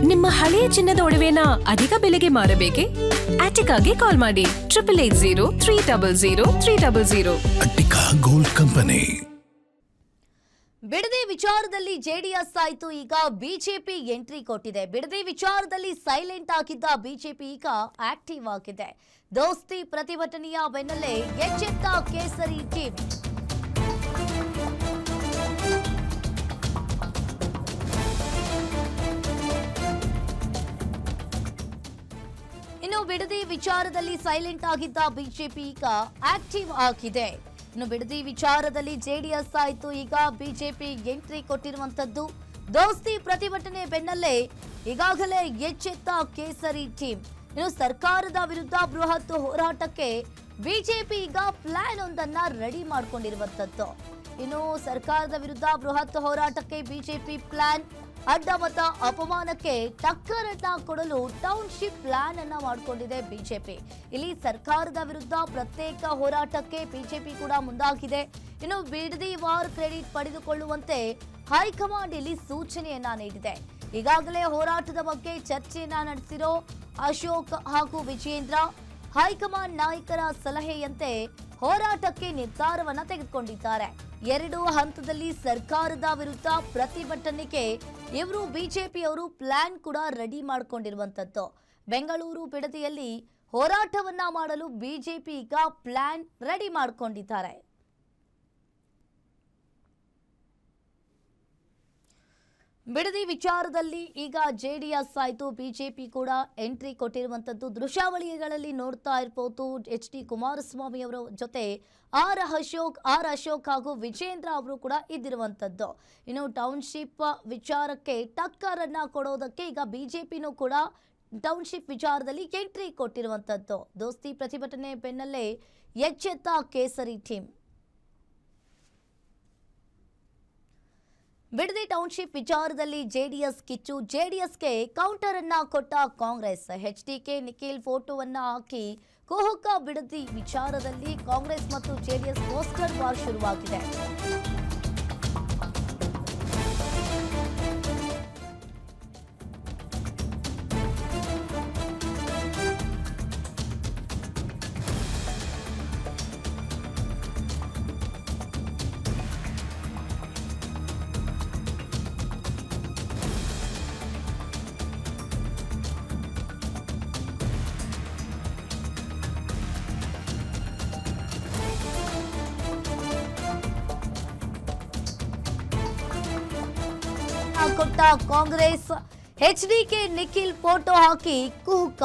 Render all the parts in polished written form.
ನಿಮ್ಮ ಹಳೆಯ ಚಿನ್ನದ ಒಡವೆನ ಅಧಿಕ ಬೆಲೆಗೆ ಮಾರಬೇಕೆ? ಆಟಿಕಾಗೆ ಕಾಲ್ ಮಾಡಿ 8880 ಅಟ್ಟಿಕಾ ಗೋಲ್ಡ್ ಕಂಪನಿ. ಬಿಡದಿ ವಿಚಾರದಲ್ಲಿ ಜೆಡಿಎಸ್ ಆಯಿತು, ಈಗ ಬಿಜೆಪಿ ಎಂಟ್ರಿ ಕೊಟ್ಟಿದೆ. ಬಿಡದಿ ವಿಚಾರದಲ್ಲಿ ಸೈಲೆಂಟ್ ಆಗಿದ್ದ ಬಿಜೆಪಿ ಈಗ ಆಕ್ಟಿವ್ ಆಗಿದೆ. ದೋಸ್ತಿ ಪ್ರತಿಭಟನೆಯ ಬೆನ್ನಲ್ಲೇ ಎಚ್ಚೆತ್ತ ಕೇಸರಿ ಟೀಮ್. ಇನ್ನು ಬಿಡದಿ ವಿಚಾರದಲ್ಲಿ ಸೈಲೆಂಟ್ ಆಗಿದ್ದ ಬಿಜೆಪಿ ಈಗ ಆಕ್ಟಿವ್ ಆಗಿದೆ. ಇನ್ನು ಬಿಡದಿ ವಿಚಾರದಲ್ಲಿ ಜೆಡಿಎಸ್ ಆಯಿತು, ಈಗ ಬಿಜೆಪಿ ಎಂಟ್ರಿ ಕೊಟ್ಟಿರುವಂತದ್ದು. ದೋಸ್ತಿ ಪ್ರತಿಭಟನೆ ಬೆನ್ನಲ್ಲೇ ಈಗಾಗಲೇ ಎಚ್ಚೆತ್ತ ಕೇಸರಿ ಟೀಮ್. ಇನ್ನು ಸರ್ಕಾರದ ವಿರುದ್ಧ ಬೃಹತ್ ಹೋರಾಟಕ್ಕೆ ಬಿಜೆಪಿ ಈಗ ಪ್ಲಾನ್ ಒಂದನ್ನ ರೆಡಿ ಮಾಡಿಕೊಂಡಿರುವಂತದ್ದು. ಇನ್ನು ಸರ್ಕಾರದ ವಿರುದ್ಧ ಬೃಹತ್ ಹೋರಾಟಕ್ಕೆ ಬಿಜೆಪಿ ಪ್ಲಾನ್. ಅಡ್ಡಮತ ಅಪಮಾನಕ್ಕೆ ಟಕ್ಕರನ್ನ ಕೊಡಲು ಟೌನ್ಶಿಪ್ ಪ್ಲಾನ್ ಅನ್ನ ಮಾಡಿಕೊಂಡಿದೆ ಬಿಜೆಪಿ. ಇಲ್ಲಿ ಸರ್ಕಾರದ ವಿರುದ್ಧ ಪ್ರತ್ಯೇಕ ಹೋರಾಟಕ್ಕೆ ಬಿಜೆಪಿ ಕೂಡ ಮುಂದಾಗಿದೆ. ಇನ್ನು ಬಿಡದಿ ವಾರ್ ಕ್ರೆಡಿಟ್ ಪಡೆದುಕೊಳ್ಳುವಂತೆ ಹೈಕಮಾಂಡ್ ಇಲ್ಲಿ ಸೂಚನೆಯನ್ನ ನೀಡಿದೆ. ಈಗಾಗಲೇ ಹೋರಾಟದ ಬಗ್ಗೆ ಚರ್ಚೆಯನ್ನ ನಡೆಸಿರೋ ಅಶೋಕ್ ಹಾಗೂ ವಿಜಯೇಂದ್ರ ಹೈಕಮಾಂಡ್ ನಾಯಕರ ಸಲಹೆಯಂತೆ ಹೋರಾಟಕ್ಕೆ ನಿರ್ಧಾರವನ್ನ ತೆಗೆದುಕೊಂಡಿದ್ದಾರೆ. 2 ಹಂತದಲ್ಲಿ ಸರ್ಕಾರದ ವಿರುದ್ಧ ಪ್ರತಿಭಟನೆಗೆ ಇವರು ಬಿಜೆಪಿಯವರು ಪ್ಲಾನ್ ಕೂಡ ರೆಡಿ ಮಾಡಿಕೊಂಡಿರುವಂತದ್ದು. ಬೆಂಗಳೂರು ಬಿಡದಿಯಲ್ಲಿ ಹೋರಾಟವನ್ನ ಮಾಡಲು ಬಿಜೆಪಿ ಈಗ ಪ್ಲಾನ್ ರೆಡಿ ಮಾಡಿಕೊಂಡಿದ್ದಾರೆ. ಬಿಡದಿ ವಿಚಾರದಲ್ಲಿ ಈಗ ಜೆಡಿಎಸ್ ಆಯಿತು, ಬಿಜೆಪಿ ಕೂಡ ಎಂಟ್ರಿ ಕೊಟ್ಟಿರುವಂತದ್ದು. ದೃಶ್ಯಾವಳಿಗಳಲ್ಲಿ ನೋಡ್ತಾ ಇರಬಹುದು. ಎಚ್ ಡಿ ಕುಮಾರಸ್ವಾಮಿ ಅವರ ಜೊತೆ ಆರ್ ಅಶೋಕ್ ಹಾಗೂ ವಿಜೇಂದ್ರ ಅವರು ಕೂಡ ಇದ್ದಿರುವಂತದ್ದು. ಇನ್ನು ಟೌನ್ಶಿಪ್ ವಿಚಾರಕ್ಕೆ ಟಕ್ಕರನ್ನ ಕೊಡೋದಕ್ಕೆ ಈಗ ಬಿಜೆಪಿನೂ ಕೂಡ ಟೌನ್ಶಿಪ್ ವಿಚಾರದಲ್ಲಿ ಎಂಟ್ರಿ ಕೊಟ್ಟಿರುವಂತದ್ದು. ದೋಸ್ತಿ ಪ್ರತಿಭಟನೆ ಬೆನ್ನಲ್ಲೇ ಎಚ್ಚೆತ್ತ ಕೇಸರಿ ಟೀಮ್. ಬಿಡದಿ ಟೌನ್ಶಿಪ್ ವಿಚಾರದಲ್ಲಿ ಜೆಡಿಎಸ್ ಕಿಚ್ಚು. ಜೆಡಿಎಸ್ಗೆ ಕೌಂಟರ್ ಅನ್ನ ಕೊಟ್ಟ ಕಾಂಗ್ರೆಸ್. ಎಚ್ಡಿಕೆ ನಿಖಿಲ್ ಫೋಟೋವನ್ನ ಹಾಕಿ ಕುಹುಕ. ಬಿಡದಿ ವಿಚಾರದಲ್ಲಿ ಕಾಂಗ್ರೆಸ್ ಮತ್ತು ಜೆಡಿಎಸ್ ಪೋಸ್ಟರ್ ವಾರ್ ಶುರುವಾಗಿದೆ. ಕೊಟ್ಟ ಕಾಂಗ್ರೆಸ್. ಎಚ್ಡಿಕೆ ನಿಖಿಲ್ ಫೋಟೋ ಹಾಕಿ ಕುಹುಕ.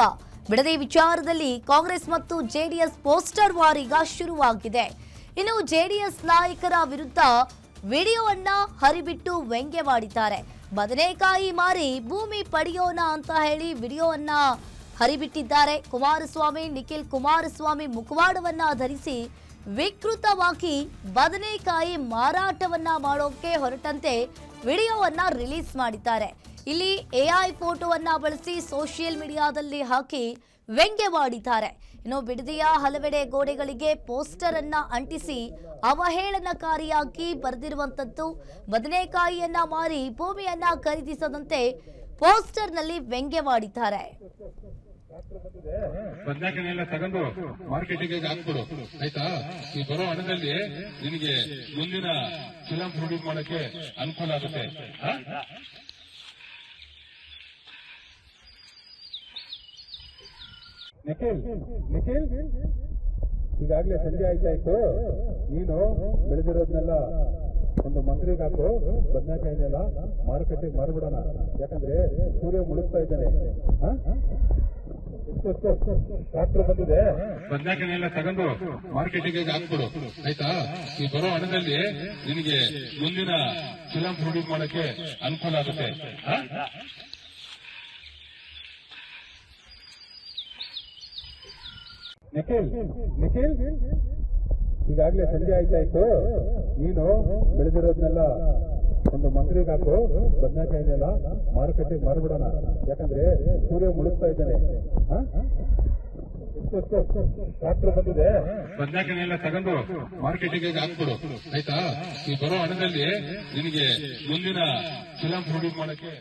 ಬಿಡದಿ ವಿಚಾರದಲ್ಲಿ ಕಾಂಗ್ರೆಸ್ ಮತ್ತು ಜೆಡಿಎಸ್ ಪೋಸ್ಟರ್ ವಾರ್ ಈಗ ಶುರುವಾಗಿದೆ. ಇನ್ನು ಜೆಡಿಎಸ್ ನಾಯಕರ ವಿರುದ್ಧ ವಿಡಿಯೋವನ್ನ ಹರಿಬಿಟ್ಟು ವ್ಯಂಗ್ಯವಾಡಿದ್ದಾರೆ. ಬದನೆಕಾಯಿ ಮಾರಿ ಭೂಮಿ ಪಡೆಯೋಣ ಅಂತ ಹೇಳಿ ವಿಡಿಯೋವನ್ನ ಹರಿಬಿಟ್ಟಿದ್ದಾರೆ. ನಿಖಿಲ್ ಕುಮಾರಸ್ವಾಮಿ ಮುಖವಾಡವನ್ನ ಧರಿಸಿ ವಿಕೃತವಾಗಿ ಬದನೆಕಾಯಿ ಮಾರಾಟವನ್ನ ಮಾಡೋಕೆ ಹೊರಟಂತೆ ವಿಡಿಯೋವನ್ನ ರಿಲೀಸ್ ಮಾಡಿದ್ದಾರೆ. ಇಲ್ಲಿ ಎಐ ಫೋಟೋವನ್ನ ಬಳಸಿ ಸೋಷಿಯಲ್ ಮೀಡಿಯಾದಲ್ಲಿ ಹಾಕಿ ವ್ಯಂಗ್ಯವಾಡಿದ್ದಾರೆ. ಇನ್ನು ಬಿಡದಿಯ ಹಲವೆಡೆ ಗೋಡೆಗಳಿಗೆ ಪೋಸ್ಟರ್ ಅನ್ನ ಅಂಟಿಸಿ ಅವಹೇಳನಕಾರಿಯಾಗಿ ಬರೆದಿರುವಂತದ್ದು. ಬದನೆಕಾಯಿಯನ್ನ ಮಾರಿ ಭೂಮಿಯನ್ನ ಖರೀದಿಸದಂತೆ ಪೋಸ್ಟರ್ ನಲ್ಲಿ ವ್ಯಂಗ್ಯವಾಡಿದ್ದಾರೆ. ಬದನೆಕಾಯಿನೆಲ್ಲ ತಗೊಂಡು ಮಾರ್ಕೆಟಿಗೆ ಹಾಕ್ಬಿಡು, ಆಯ್ತಾ? ಈ ಬರೋ ಹಣದಲ್ಲಿ ನಿನಗೆ ಮುಂದಿನ ಫಿಲಂ ಪ್ರೊಡ್ಯೂಸ್ ಮಾಡಕ್ಕೆ ಅನುಕೂಲ ಆಗುತ್ತೆ. ನಿಖಿಲ್ ಈಗಾಗಲೇ ಸಂಜೆ ಆಯ್ತಾಯ್ತು. ನೀನು ಬೆಳೆದಿರೋದನ್ನೆಲ್ಲ ಒಂದು ಮಂಗರಿಗೆ ಹಾಕು, ಬದನೆಕಾಯಿನೆಲ್ಲ ಮಾರುಕಟ್ಟೆಗೆ ಮಾರ್ಬಿಡೋಣ. ಯಾಕಂದ್ರೆ ಸೂರ್ಯ ಮುಳುಗ್ತಾ ಇದ್ದಾನೆ. ಟ್ರಾಕ್ಟರ್ ಬಂದಿದೆ, ಬದನೆಕಾಯಿನೆಲ್ಲ ತಗೊಂಡು ಮಾರ್ಕೆಟಿಗೆ ಹಾಕ್ಬಿಡು, ಆಯ್ತಾ? ಈ ಬರೋ ಹಣದಲ್ಲಿ ನಿನಗೆ ಮುಂದಿನ ಫಿಲಂ ಪ್ರೊಡ್ಯೂಸ್ ಮಾಡಕ್ಕೆ ಅನುಕೂಲ ಆಗುತ್ತೆ. ನಿಖಿಲ್ ಈಗಾಗಲೇ ಸಂಜೆ ಆಯ್ತಾಯ್ತು. ನೀನು ಬೆಳೆದಿರೋದನ್ನೆಲ್ಲ ಒಂದು ಮಂಗರಿಗೆ ಹಾಕು, ಬದನೆಕಾಯಿನೆಲ್ಲ ಮಾರುಕಟ್ಟೆಗೆ ಮಾರ್ಬಿಡೋಣ. ಯಾಕಂದ್ರೆ ಸೂರ್ಯ ಮುಳುಗ್ತಾ ಇದ್ದಾನೆ. ಟ್ರಾಕ್ಟರ್ ಬಂದಿದೆ, ಬದನೆಕಾಯಿನೆಲ್ಲ ತಗೊಂಡು ಮಾರ್ಕೆಟಿಗೆ ಹಾಕ್ಬಿಡು, ಆಯ್ತಾ? ಈ ಬರೋ ಹಣದಲ್ಲಿ ನಿನಗೆ ಮುಂದಿನ ಫಿಲಂ ಪ್ರೊಡ್ಯೂಸ್ ಮಾಡಕ್ಕೆ